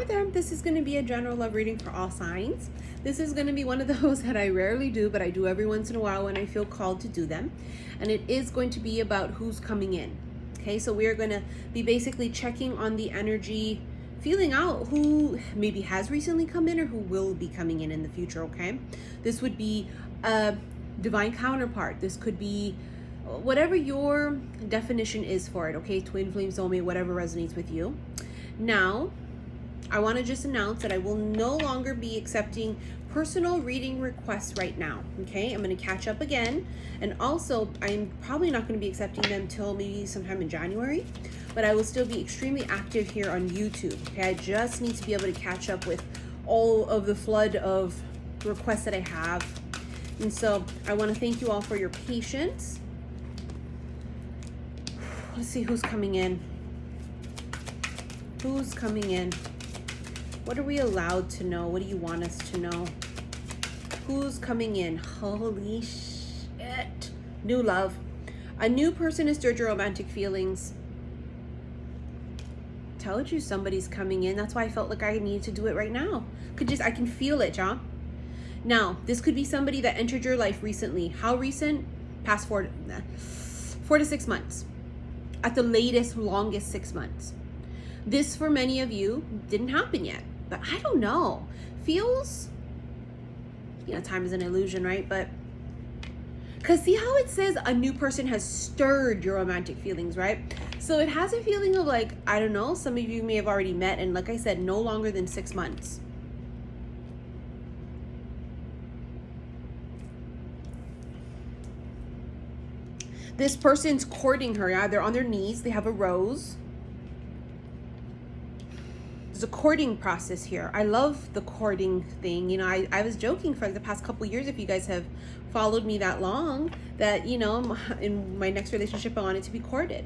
Hi there, this is going to be a general love reading for all signs. This is going to be one of those that I rarely do, but I do every once in a while when I feel called to do them. And it is going to be about who's coming in. Okay, so we're going to be basically checking on the energy, feeling out who maybe has recently come in or who will be coming in the future, okay? This would be a divine counterpart. This could be whatever your definition is for it, okay? Twin flame, soulmate, whatever resonates with you. Now, I want to just announce that I will no longer be accepting personal reading requests right now, okay? I'm going to catch up again. And also, I'm probably not going to be accepting them till maybe sometime in January, but I will still be extremely active here on YouTube, okay? I just need to be able to catch up with all of the flood of requests that I have. And so I want to thank you all for your patience. Let's see who's coming in. Who's coming in? What are we allowed to know? What do you want us to know? Who's coming in? Holy shit. New love. A new person has stirred your romantic feelings. Told you somebody's coming in. That's why I felt like I needed to do it right now. I can feel it, y'all. Now, this could be somebody that entered your life recently. How recent? Past 4 to 6 months. At the latest, longest 6 months. This, for many of you, didn't happen yet. But I don't know. Feels, time is an illusion, right? But, because see how it says a new person has stirred your romantic feelings, right? So it has a feeling of like, I don't know, some of you may have already met. And like I said, no longer than 6 months. This person's courting her. Yeah, they're on their knees. They have a rose. There's a courting process here. I love the courting thing. I was joking for like the past couple years, if you guys have followed me that long, that, in my next relationship, I wanted to be courted.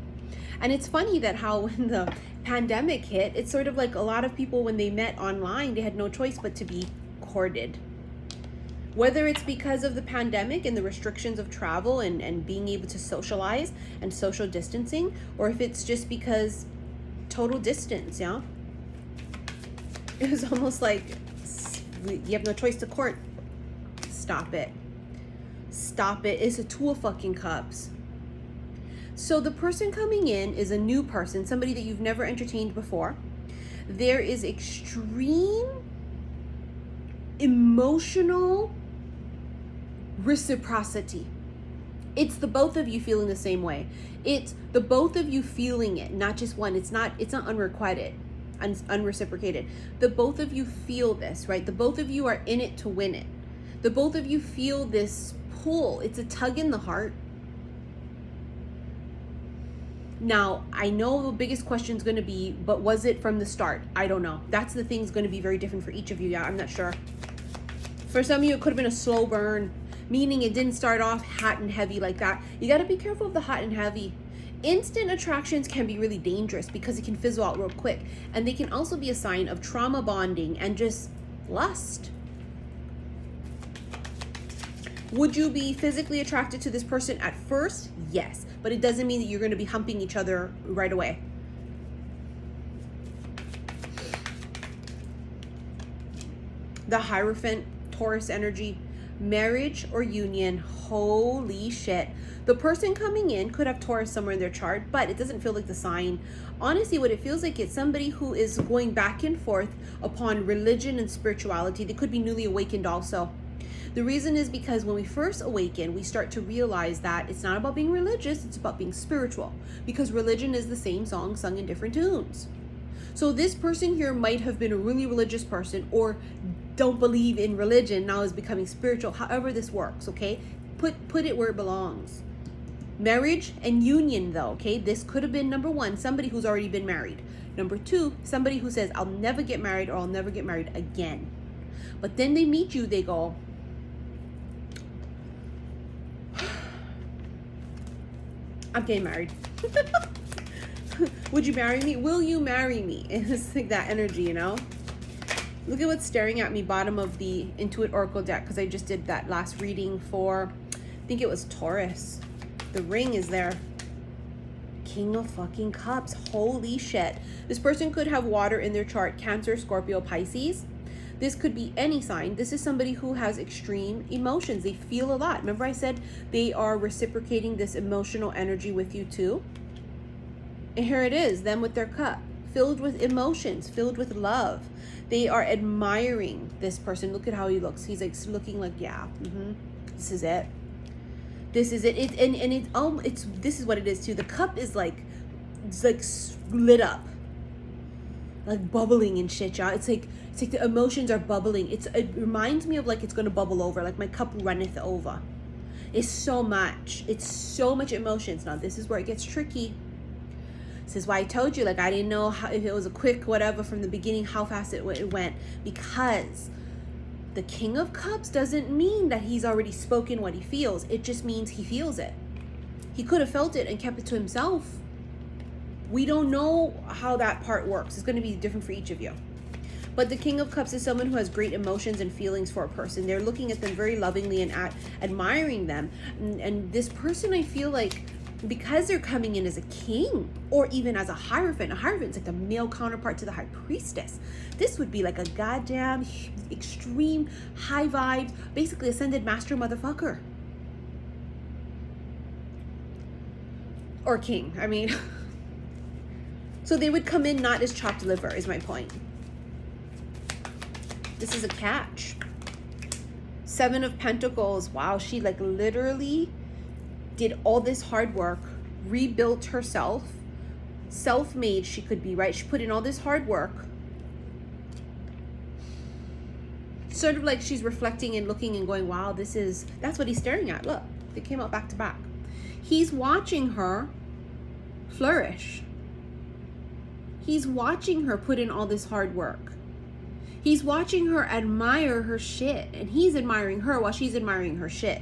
And it's funny that how when the pandemic hit, it's sort of like a lot of people, when they met online, they had no choice but to be courted. Whether it's because of the pandemic and the restrictions of travel and being able to socialize and social distancing, or if it's just because total distance, yeah? It was almost like you have no choice to court. Stop it. Stop it. It's a 2 of fucking cups. So the person coming in is a new person, somebody that you've never entertained before. There is extreme emotional reciprocity. It's the both of you feeling the same way. It's the both of you feeling it, not just one. It's not unrequited, unreciprocated. The both of you feel this, right? The both of you are in it to win it. The both of you feel this pull. It's a tug in the heart. Now, I know the biggest question is going to be, but was it from the start? I don't know. That's the thing's going to be very different for each of you. Yeah, I'm not sure. For some of you, it could have been a slow burn, meaning it didn't start off hot and heavy like that. You got to be careful of the hot and heavy. Instant attractions can be really dangerous because it can fizzle out real quick. And they can also be a sign of trauma bonding and just lust. Would you be physically attracted to this person at first? Yes. But it doesn't mean that you're going to be humping each other right away. The Hierophant, Taurus energy, marriage or union. Holy shit. The person coming in could have Taurus somewhere in their chart, but it doesn't feel like the sign. Honestly, what it feels like, it's somebody who is going back and forth upon religion and spirituality. They could be newly awakened also. The reason is because when we first awaken, we start to realize that it's not about being religious, it's about being spiritual. Because religion is the same song sung in different tunes. So this person here might have been a really religious person or don't believe in religion, now is becoming spiritual. However this works, okay? Put it where it belongs. Marriage and union though, okay? This could have been, number 1, somebody who's already been married. Number 2, somebody who says, I'll never get married or I'll never get married again. But then they meet you, they go, I'm getting married. Would you marry me? Will you marry me? It's like that energy, Look at what's staring at me, bottom of the Intuit Oracle deck, because I just did that last reading for, I think it was Taurus. The ring is there. King of fucking Cups. Holy shit. This person could have water in their chart. Cancer, Scorpio, Pisces. This could be any sign. This is somebody who has extreme emotions. They feel a lot. Remember I said they are reciprocating this emotional energy with you too? And here it is, them with their cup. Filled with emotions, filled with love. They are admiring this person. Look at how he looks. He's like looking like, yeah, this is it. This is it. This is what it is too. The cup is like, it's like lit up, like bubbling and shit, y'all. It's like the emotions are bubbling. It reminds me of like it's gonna bubble over, like my cup runneth over. It's so much. It's so much emotions. Now this is where it gets tricky. This is why I told you, like, I didn't know if it was a quick whatever from the beginning, how fast it went. Because the King of Cups doesn't mean that he's already spoken what he feels. It just means he feels it. He could have felt it and kept it to himself. We don't know how that part works. It's going to be different for each of you. But the King of Cups is someone who has great emotions and feelings for a person. They're looking at them very lovingly and admiring them. And this person, I feel like, because they're coming in as a king or even as a hierophant's like the male counterpart to the high priestess. This would be like a goddamn extreme high vibe, basically ascended master motherfucker. Or king, I mean. So they would come in not as chopped liver is my point. This is a catch. 7 of Pentacles. Wow, she like literally did all this hard work, rebuilt herself, self-made she could be, right? She put in all this hard work. Sort of like she's reflecting and looking and going, wow, that's what he's staring at. Look, they came out back to back. He's watching her flourish. He's watching her put in all this hard work. He's watching her admire her shit, and he's admiring her while she's admiring her shit.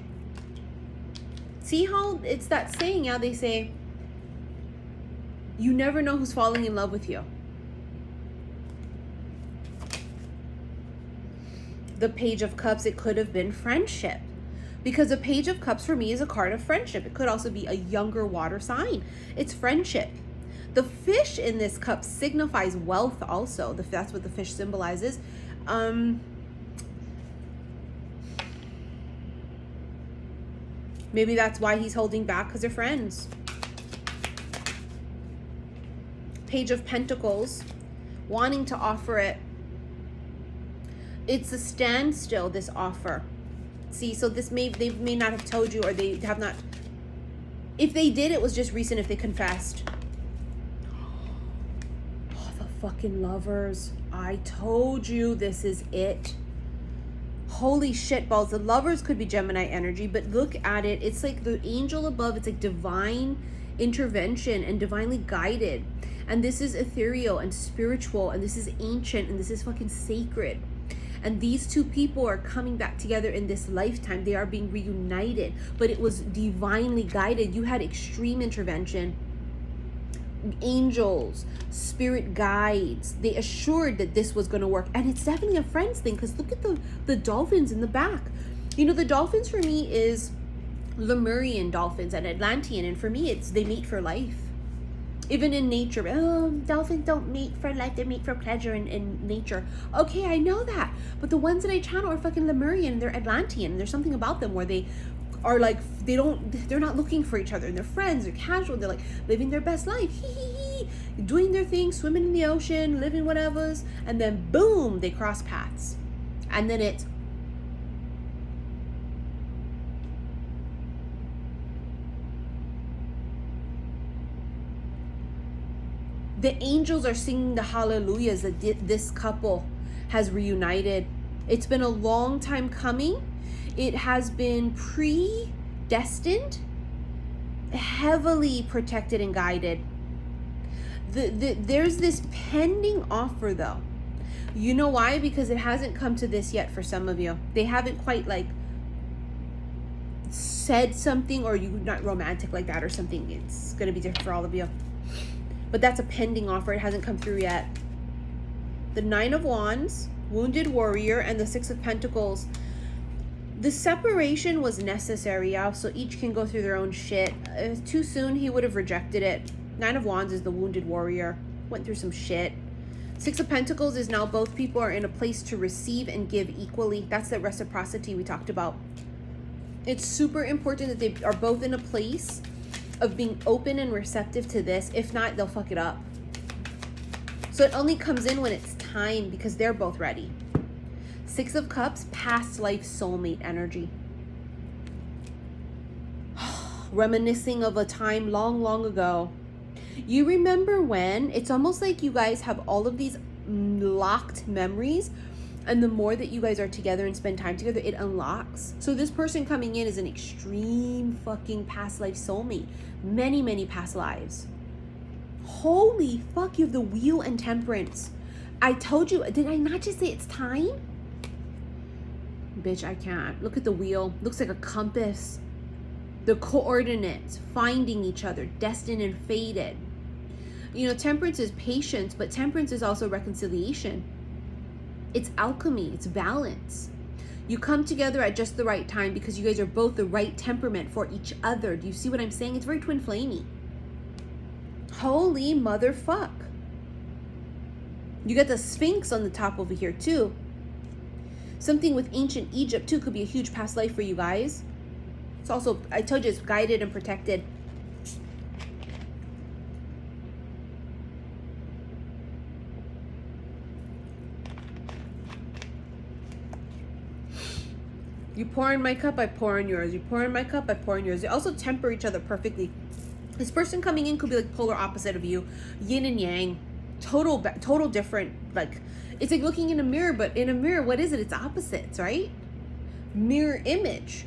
See how it's that saying, yeah, they say, you never know who's falling in love with you. The Page of Cups, it could have been friendship. Because the Page of Cups for me is a card of friendship. It could also be a younger water sign. It's friendship. The fish in this cup signifies wealth also. That's what the fish symbolizes. Maybe that's why he's holding back, because they're friends. Page of Pentacles, wanting to offer it. It's a standstill, this offer. See, so they may not have told you, or they have not. If they did, it was just recent if they confessed. Oh, the fucking Lovers. I told you this is it. Holy shit balls. The Lovers could be Gemini energy, but look at it. It's like the angel above. It's like divine intervention and divinely guided. And this is ethereal and spiritual, and this is ancient, and this is fucking sacred. And these two people are coming back together in this lifetime. They are being reunited, but it was divinely guided. You had extreme intervention. Angels, spirit guides, they assured that this was going to work. And it's definitely a friends thing, because look at the dolphins in the back. You know, the dolphins for me is Lemurian dolphins and Atlantean, and for me it's they mate for life. Even in nature, dolphins don't mate for life, they mate for pleasure in nature. Okay, I know that, but the ones that I channel are fucking Lemurian and they're Atlantean, and there's something about them where they are like, they're not looking for each other, and they're friends, they're casual, they're like living their best life, doing their thing, swimming in the ocean, living whatever's, and then boom, they cross paths. And then it's the angels are singing the hallelujahs that this couple has reunited. It's been a long time coming. It has been predestined, heavily protected and guided. There's this pending offer though. You know why? Because it hasn't come to this yet for some of you. They haven't quite like said something, or you're not romantic like that or something. It's going to be different for all of you. But that's a pending offer. It hasn't come through yet. The 9 of Wands, Wounded Warrior, and the 6 of Pentacles. The separation was necessary, y'all, so each can go through their own shit. Too soon, he would have rejected it. Nine of Wands is the wounded warrior. Went through some shit. Six of Pentacles is now both people are in a place to receive and give equally. That's the reciprocity we talked about. It's super important that they are both in a place of being open and receptive to this. If not, they'll fuck it up. So it only comes in when it's time because they're both ready. Six of Cups, past life soulmate energy. Reminiscing of a time long, long ago. You remember when? It's almost like you guys have all of these locked memories, and the more that you guys are together and spend time together, it unlocks. So this person coming in is an extreme fucking past life soulmate. Many, many past lives. Holy fuck, you have the Wheel and Temperance. I told you, did I not just say it's time? Bitch, I can't. Look at the wheel. Looks like a compass. The coordinates, finding each other, destined and fated. You know, Temperance is patience, but Temperance is also reconciliation. It's alchemy, it's balance. You come together at just the right time because you guys are both the right temperament for each other. Do you see what I'm saying? It's very twin flamey. Holy motherfuck. You got the Sphinx on the top over here too. Something with ancient Egypt too could be a huge past life for you guys. It's also, I told you, it's guided and protected. You pour in my cup, I pour in yours. You pour in my cup, I pour in yours. They also temper each other perfectly. This person coming in could be like polar opposite of you. Yin and yang. Total different. Like, it's like looking in a mirror, but in a mirror, what is it? It's opposites, right? Mirror image.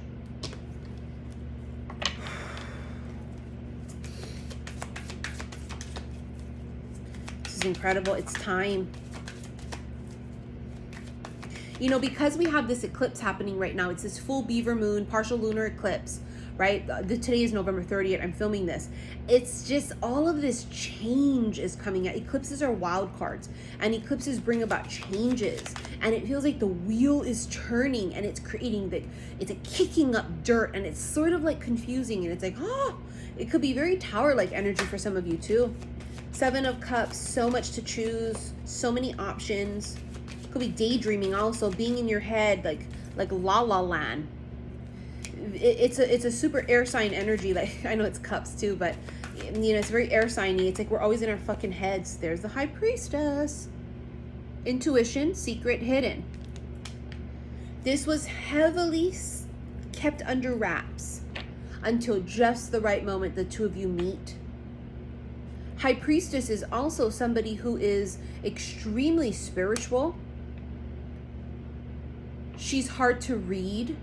This is incredible. It's time. You know, because we have this eclipse happening right now, it's this full beaver moon, partial lunar eclipse, right? Today is November 30th. I'm filming this. It's just all of this change is coming out. Eclipses are wild cards, and eclipses bring about changes. And it feels like the wheel is turning, and it's creating it's a kicking up dirt, and it's sort of like confusing. And it's like, it could be very tower-like energy for some of you too. Seven of Cups, so much to choose, so many options. Could be daydreaming also, being in your head, like La La Land. It's a super air sign energy. Like, I know it's cups too, but you know, it's very air signy. It's like we're always in our fucking heads. There's the High Priestess. Intuition, secret, hidden. This was heavily kept under wraps until just the right moment the two of you meet. High Priestess is also somebody who is extremely spiritual. She's hard to read.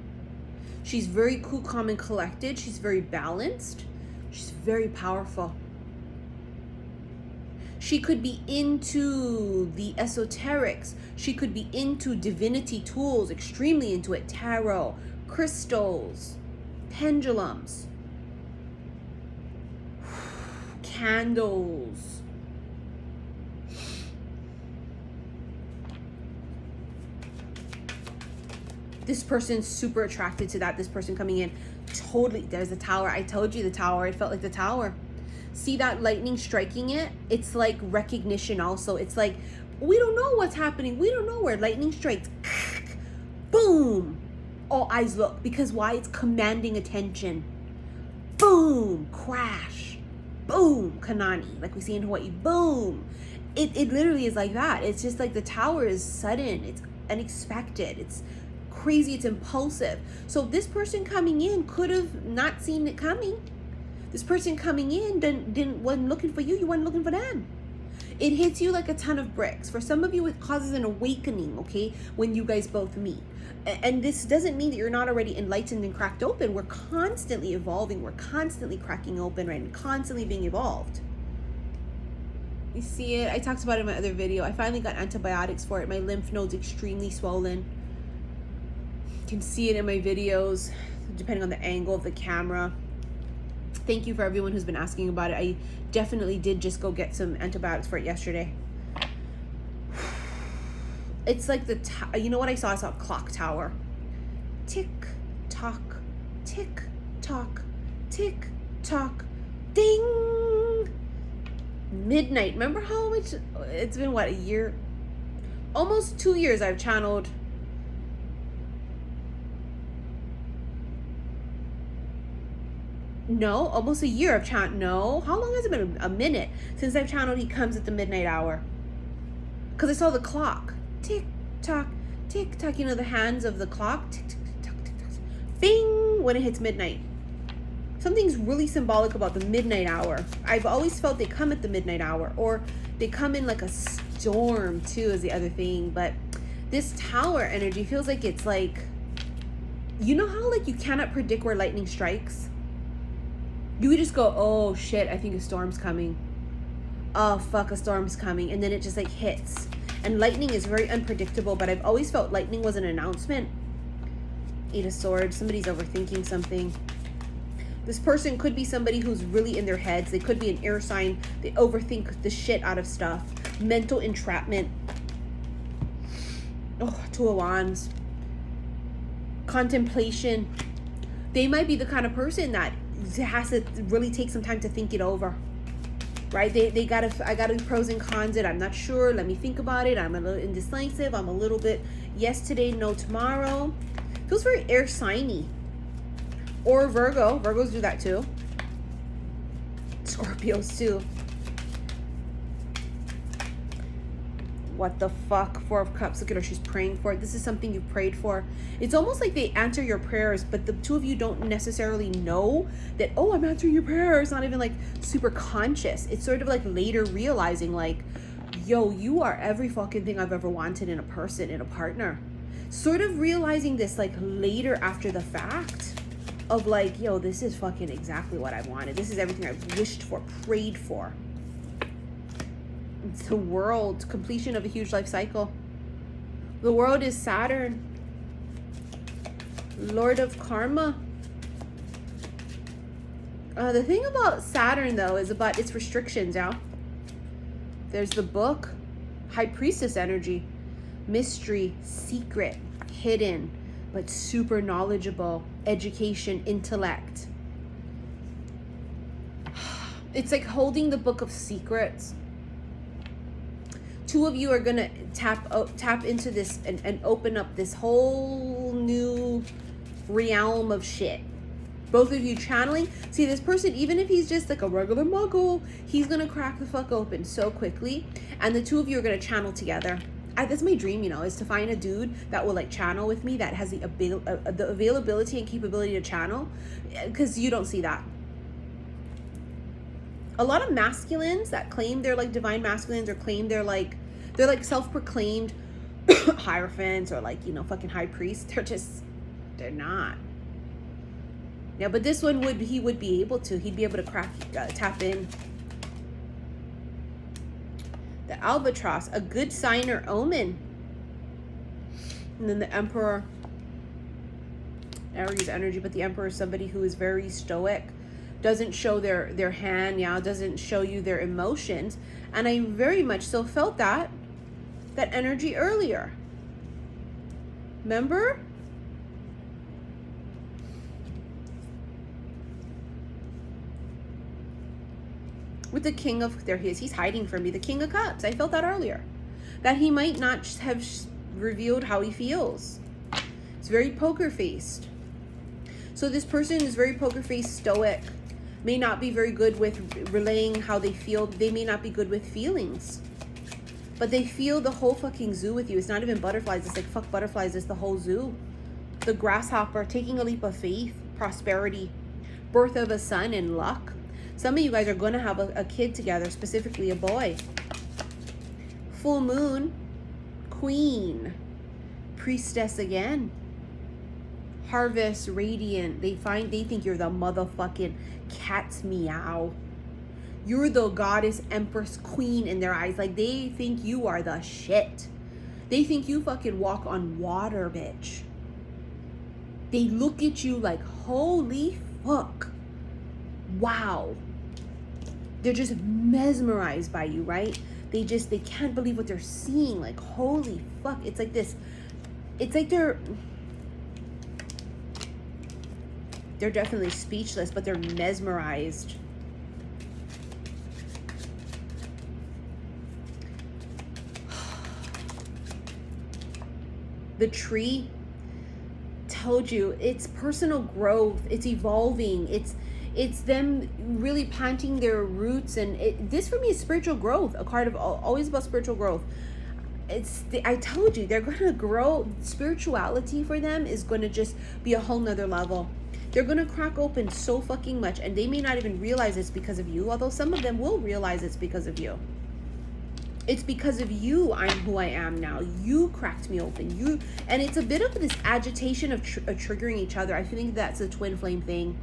She's very cool, calm, and collected. She's very balanced. She's very powerful. She could be into the esoterics. She could be into divinity tools, extremely into it. Tarot, crystals, pendulums, candles. This person's super attracted to that. This person coming in, totally. There's the tower. I told you the tower. It felt like the tower. See that lightning striking it? It's like recognition also. It's like, we don't know what's happening. We don't know where lightning strikes. Boom. All eyes look. Because why? It's commanding attention. Boom. Crash. Boom. Kanani. Like we see in Hawaii. Boom. It literally is like that. It's just like the tower is sudden. It's unexpected. It's crazy, it's impulsive. So this person coming in could have not seen it coming. This person coming in wasn't looking for you, you weren't looking for them. It hits you like a ton of bricks. For some of you, it causes an awakening, okay, when you guys both meet. And this doesn't mean that you're not already enlightened and cracked open. We're constantly evolving, we're constantly cracking open, right, and constantly being evolved. You see it? I talked about it in my other video. I finally got antibiotics for it. My lymph nodes extremely swollen. You can see it in my videos, depending on the angle of the camera. Thank you for everyone who's been asking about it. I definitely did just go get some antibiotics for it yesterday. It's like you know what I saw? I saw a clock tower. Tick, tock, tick, tock, tick, tock, ding, Midnight. Remember how much it's been? What, a year? Almost 2 years I've channeled. No, almost a year I've channeled. No, how long has it been? A minute since I've channeled He Comes at the Midnight Hour. Because I saw the clock. Tick tock, tick tock. You know, the hands of the clock. Tick tick tock, tick tock. Bing! When it hits midnight. Something's really symbolic about the midnight hour. I've always felt they come at the midnight hour, or they come in like a storm too, is the other thing. But this Tower energy feels like it's like, you know how like you cannot predict where lightning strikes? You would just go, oh shit, I think a storm's coming. Oh fuck, a storm's coming. And then it just like hits. And lightning is very unpredictable, but I've always felt lightning was an announcement. Eight of Swords, somebody's overthinking something. This person could be somebody who's really in their heads. They could be an air sign. They overthink the shit out of stuff. Mental entrapment. Oh, Two of Wands. Contemplation. They might be the kind of person that has to really take some time to think it over. Right? I gotta pros and cons it. I'm not sure. Let me think about it. I'm a little indecisive. I'm a little bit yes today, no tomorrow. Feels very air signy. Or Virgo. Virgos do that too. Scorpios too. What the fuck? Four of Cups. Look at her. She's praying for it. This is something you've prayed for. It's almost like they answer your prayers, but the two of you don't necessarily know that, oh, I'm answering your prayer. It's not even like super conscious. It's sort of like later realizing like, yo, you are every fucking thing I've ever wanted in a person, in a partner. Sort of realizing this like later after the fact of like, yo, this is fucking exactly what I wanted. This is everything I've wished for, prayed for. It's the World, completion of a huge life cycle. The World is Saturn, Lord of Karma. The thing about Saturn though is about its restrictions, yeah. There's the Book, High Priestess energy, mystery, secret, hidden, but super knowledgeable, education, intellect. It's like holding the Book of Secrets. Two of you are gonna tap into this and open up this whole new realm of shit. Both of you channeling. See, this person, even if he's just like a regular muggle, he's gonna crack the fuck open so quickly. And the two of you are gonna channel together. That's my dream, you know, is to find a dude that will like channel with me, that has the availability and capability to channel, because you don't see that. A lot of masculines that claim they're like divine masculines, or claim they're like self-proclaimed hierophants, or like, you know, fucking high priests, they're not. Yeah, but this one he would be able to. He'd be able to tap in. The Albatross, a good sign or omen. And then the Emperor, Aries energy, but the Emperor is somebody who is very stoic, doesn't show their hand, yeah, doesn't show you their emotions. And I very much so felt that energy earlier. Remember? With the King of, there he is, he's hiding from me, the King of Cups. I felt that earlier. That he might not have revealed how he feels. It's very poker faced. So this person is very poker faced, stoic. May not be very good with relaying how they feel. They may not be good with feelings. But they feel the whole fucking zoo with you. It's not even butterflies. It's like, fuck butterflies. It's the whole zoo. The grasshopper, taking a leap of faith, prosperity, birth of a son, and luck. Some of you guys are going to have a kid together, specifically a boy. Full moon, queen, priestess again. Harvest, radiant. They think you're the motherfucking cat's meow. You're the goddess, empress, queen in their eyes. Like, they think you are the shit. They think you fucking walk on water, bitch. They look at you like, holy fuck. Wow. They're just mesmerized by you, right? They can't believe what they're seeing. Like, holy fuck. It's like this. It's like they're definitely speechless, but they're mesmerized. The tree, told you, it's personal growth, it's evolving, it's them really planting their roots. And this for me is spiritual growth, a card of always about spiritual growth. I told you, they're gonna grow. Spirituality for them is gonna just be a whole nother level. They're gonna crack open so fucking much, and they may not even realize it's because of you, although some of them will realize it's because of you. It's because of you I'm who I am now. You cracked me open. And it's a bit of this agitation of triggering each other. I think that's a twin flame thing.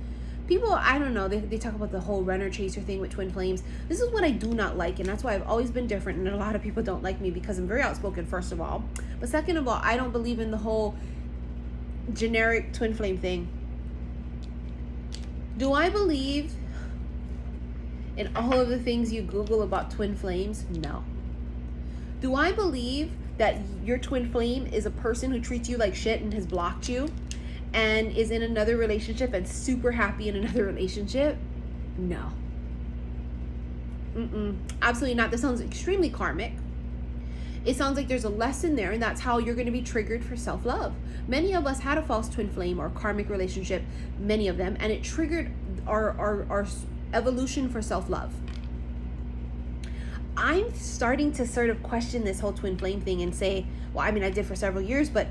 People, I don't know, they talk about the whole runner chaser thing with twin flames. This is what I do not like, and that's why I've always been different, and a lot of people don't like me because I'm very outspoken, first of all. But second of all, I don't believe in the whole generic twin flame thing. Do I believe in all of the things you Google about twin flames? No. Do I believe that your twin flame is a person who treats you like shit and has blocked you and is in another relationship and super happy in another relationship? No. Absolutely not. This sounds extremely karmic. It sounds like there's a lesson there, and that's how you're going to be triggered for self-love. Many of us had a false twin flame or karmic relationship, many of them, and it triggered our evolution for self-love. I'm starting to sort of question this whole twin flame thing and say, well, I mean, I did for several years, but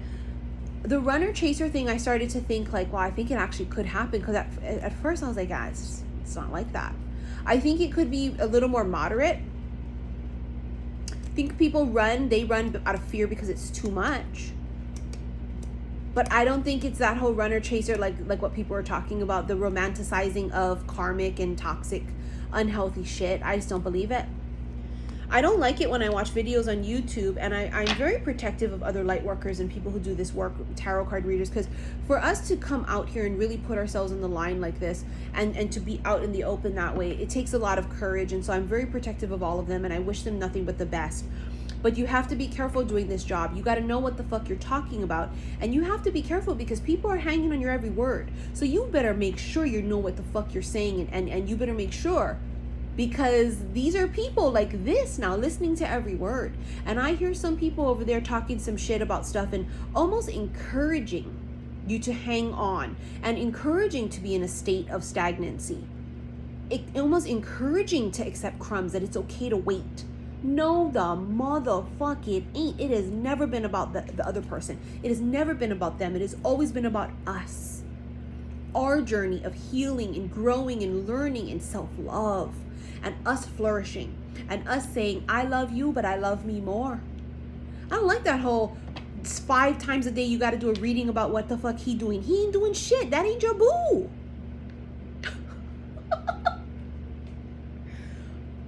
the runner chaser thing, I started to think like, well, I think it actually could happen, because at first I was like, it's not like that. I think it could be a little more moderate. I think people they run out of fear because it's too much. But I don't think it's that whole runner chaser, like what people are talking about, the romanticizing of karmic and toxic, unhealthy shit. I just don't believe it. I don't like it when I watch videos on YouTube, and I'm very protective of other light workers and people who do this work, tarot card readers, because for us to come out here and really put ourselves in the line like this and to be out in the open that way, it takes a lot of courage. And so I'm very protective of all of them, and I wish them nothing but the best. But you have to be careful doing this job. You got to know what the fuck you're talking about, and you have to be careful because people are hanging on your every word. So you better make sure you know what the fuck you're saying, and you better make sure, because these are people like this now listening to every word. And I hear some people over there talking some shit about stuff and almost encouraging you to hang on and encouraging to be in a state of stagnancy. Almost encouraging to accept crumbs, that it's okay to wait. No, the motherfuck it ain't. It has never been about the other person. It has never been about them. It has always been about us. Our journey of healing and growing and learning and self-love, and us flourishing, and us saying, I love you, but I love me more. I don't like that whole 5 times a day you got to do a reading about what the fuck he doing. He ain't doing shit. That ain't your boo.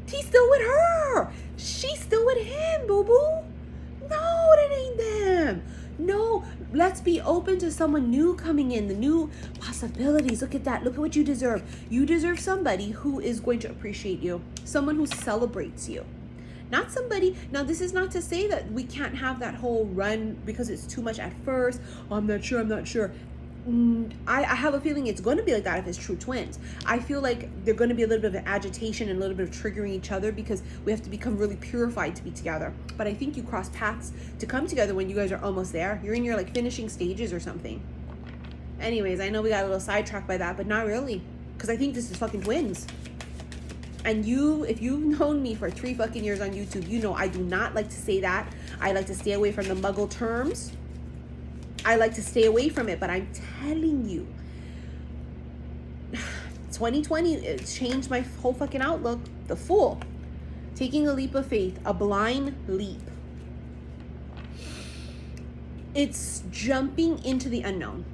He's still with her. She's still with him, boo-boo. No, that ain't them. No, let's be open to someone new coming in, the new possibilities. Look at that. Look at what you deserve. You deserve somebody who is going to appreciate you, someone who celebrates you. Not somebody, now this is not to say that we can't have that whole run because it's too much at first. Oh, I'm not sure. I have a feeling it's going to be like that if it's true twins. I feel like they're going to be a little bit of agitation and a little bit of triggering each other because we have to become really purified to be together. But I think you cross paths to come together when you guys are almost there. You're in your like finishing stages or something. Anyways, I know we got a little sidetracked by that, but not really, because I think this is fucking twins. And if you've known me for 3 fucking years on YouTube, you know I do not like to say that. I like to stay away from the muggle terms. I like to stay away from it, but I'm telling you, 2020, it changed my whole fucking outlook. The Fool. Taking a leap of faith, a blind leap. It's jumping into the unknown.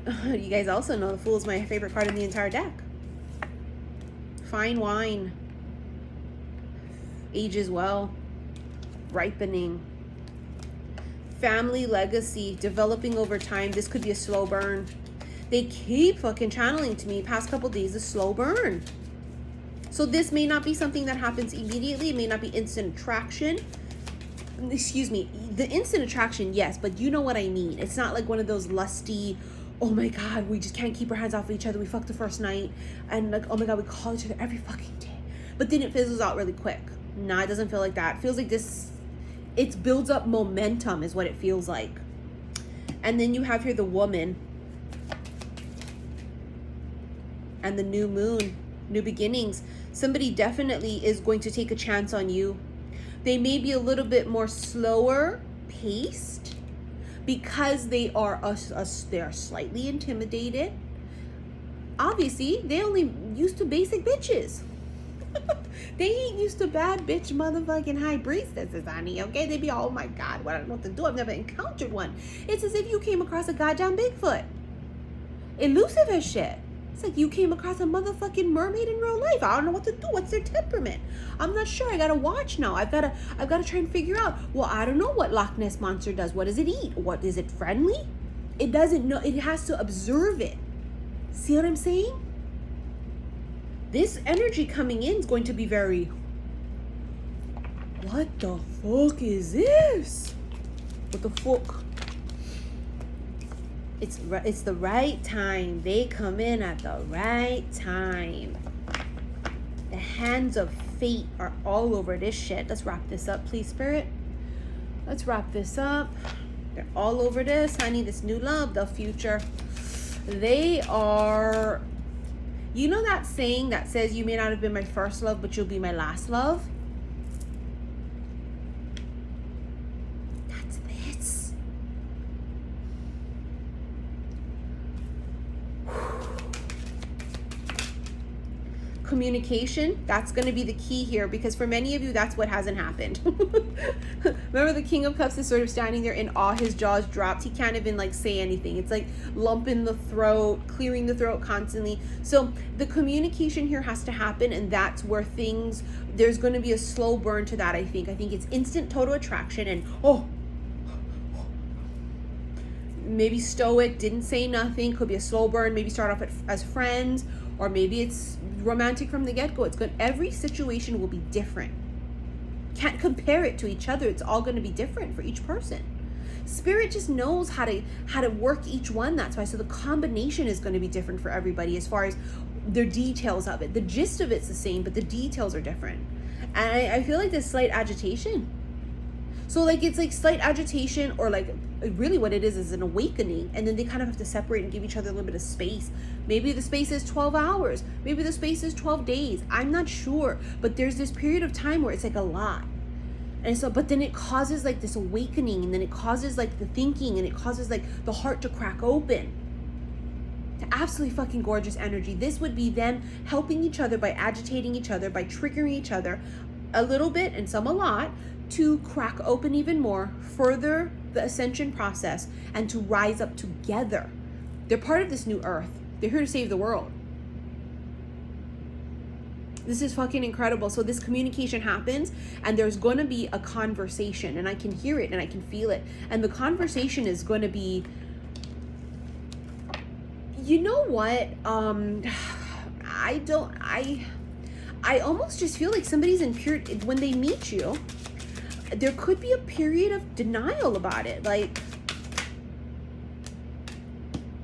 You guys also know the Fool is my favorite card in the entire deck. Fine wine. Ages well. Ripening. Family legacy, developing over time. This could be a slow burn. They keep fucking channeling to me past couple days, a slow burn. So this may not be something that happens immediately. It may not be instant attraction. Excuse me. The instant attraction, yes, but you know what I mean. It's not like one of those lusty, oh my God, we just can't keep our hands off of each other. We fucked the first night. And like, oh my God, we call each other every fucking day. But then it fizzles out really quick. Nah, it doesn't feel like that. It feels like this it builds up momentum is what it feels like. And then you have here the woman and the new moon, new beginnings. Somebody definitely is going to take a chance on you. They may be a little bit more slower paced because they are slightly intimidated. Obviously, they only used to basic bitches. They ain't used to bad bitch motherfucking high priestesses, honey, okay? They be, oh my God, I don't know what to do. I've never encountered one. It's as if you came across a goddamn Bigfoot. Elusive as shit. It's like you came across a motherfucking mermaid in real life. I don't know what to do. What's their temperament? I'm not sure. I gotta watch now. I've gotta try and figure out. Well, I don't know what Loch Ness Monster does. What does it eat? What is it friendly? It doesn't know. It has to observe it. See what I'm saying? This energy coming in is going to be very, what the fuck is this? What the fuck? It's the right time. They come in at the right time. The hands of fate are all over this shit. Let's wrap this up, please, Spirit. Let's wrap this up. They're all over this, honey. This new love, the future. They are... You know that saying that says, you may not have been my first love, but you'll be my last love? That's this. Communication, that's going to be the key here, because for many of you, that's what hasn't happened. Remember the King of Cups is sort of standing there in awe, his jaws dropped. He can't even like say anything. It's like lump in the throat, clearing the throat constantly. So the communication here has to happen, and that's where things, there's going to be a slow burn to that, I think. I think it's instant total attraction and, oh, maybe stoic, didn't say nothing, could be a slow burn, maybe start off as friends, or maybe it's romantic from the get-go. It's good. Every situation will be different. Can't compare it to each other. It's all going to be different for each person. Spirit just knows how to work each one. That's why. So the combination is going to be different for everybody as far as the details of it. The gist of it's the same, but the details are different. And I feel like there's slight agitation. So like it's like slight agitation, or like really what it is an awakening, and then they kind of have to separate and give each other a little bit of space. Maybe the space is 12 hours, maybe the space is 12 days, I'm not sure, but there's this period of time where it's like a lot. And so, but then it causes like this awakening, and then it causes like the thinking, and it causes like the heart to crack open. Absolutely fucking gorgeous energy. This would be them helping each other by agitating each other, by triggering each other a little bit and some a lot, to crack open even more, further the ascension process, and to rise up together. They're part of this new earth. They're here to save the world. This is fucking incredible. So this communication happens, and there's going to be a conversation, and I can hear it and I can feel it. And the conversation is going to be, you know what? I almost just feel like somebody's in pure, when they meet you, there could be a period of denial about it, like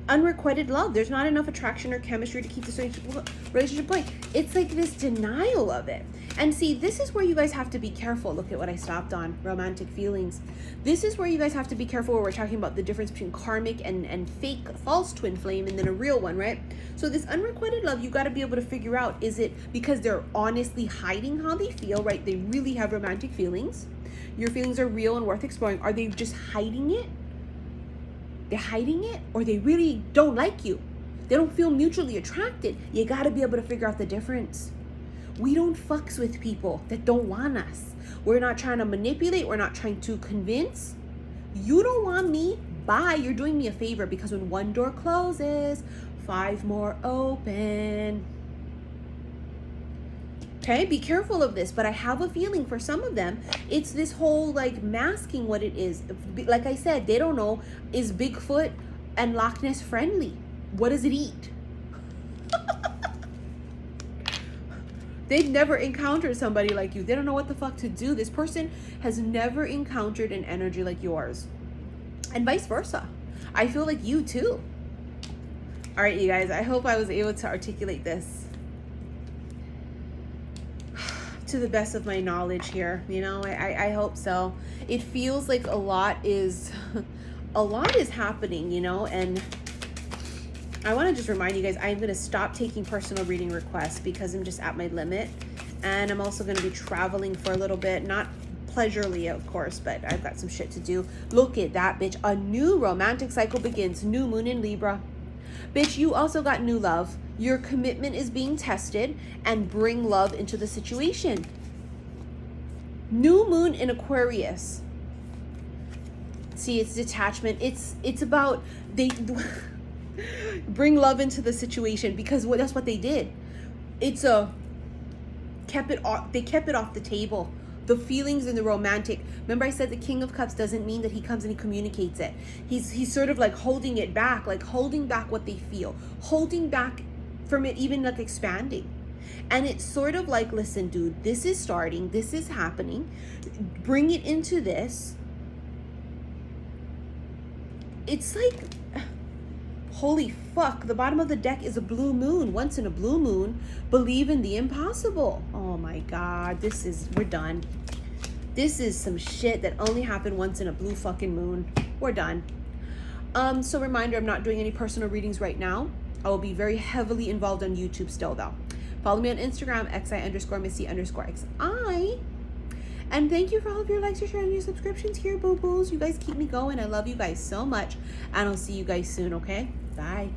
unrequited love. There's not enough attraction or chemistry to keep this relationship going. It's like this denial of it. And see, this is where you guys have to be careful. Look at what I stopped on, romantic feelings. This is where you guys have to be careful, where we're talking about the difference between karmic and fake, false twin flame, and then a real one, right? So this unrequited love, you got to be able to figure out, is it because they're honestly hiding how they feel, right? They really have romantic feelings. Your feelings are real and worth exploring. Are they just hiding it? They're hiding it, or they really don't like you. They don't feel mutually attracted. You got to be able to figure out the difference. We don't fucks with people that don't want us. We're not trying to manipulate. We're not trying to convince. You don't want me? Bye. You're doing me a favor, because when one door closes, 5 more open. Okay, be careful of this, but I have a feeling for some of them, it's this whole like masking what it is. Like I said, they don't know, is Bigfoot and Loch Ness friendly? What does it eat? They've never encountered somebody like you. They don't know what the fuck to do. This person has never encountered an energy like yours, and vice versa. I feel like you too. All right, you guys, I hope I was able to articulate this. to the best of my knowledge here. You know, I hope so. It feels like a lot is happening, you know, and I want to just remind you guys, I'm going to stop taking personal reading requests because I'm just at my limit. And I'm also going to be traveling for a little bit, not pleasurely, of course, but I've got some shit to do. Look at that, bitch. A new romantic cycle begins. New moon in Libra. Bitch, you also got new love. Your commitment is being tested, and bring love into the situation. New moon in Aquarius. See, it's detachment. It's about they bring love into the situation, because that's what they did. It's a kept it off. They kept it off the table. The feelings and the romantic. Remember, I said the King of Cups doesn't mean that he comes and he communicates it. He's sort of like holding it back, like holding back what they feel, holding back from it even like expanding. And it's sort of like, listen, dude, this is starting, this is happening. Bring it into this. It's like, holy fuck, the bottom of the deck is a blue moon. Once in a blue moon, believe in the impossible. Oh my God, we're done. This is some shit that only happened once in a blue fucking moon. We're done. So reminder, I'm not doing any personal readings right now. I will be very heavily involved on YouTube still though. Follow me on Instagram, xi_missy_xi. And thank you for all of your likes, your shares, and your subscriptions here, boo-boos. You guys keep me going. I love you guys so much. And I'll see you guys soon, okay? Bye.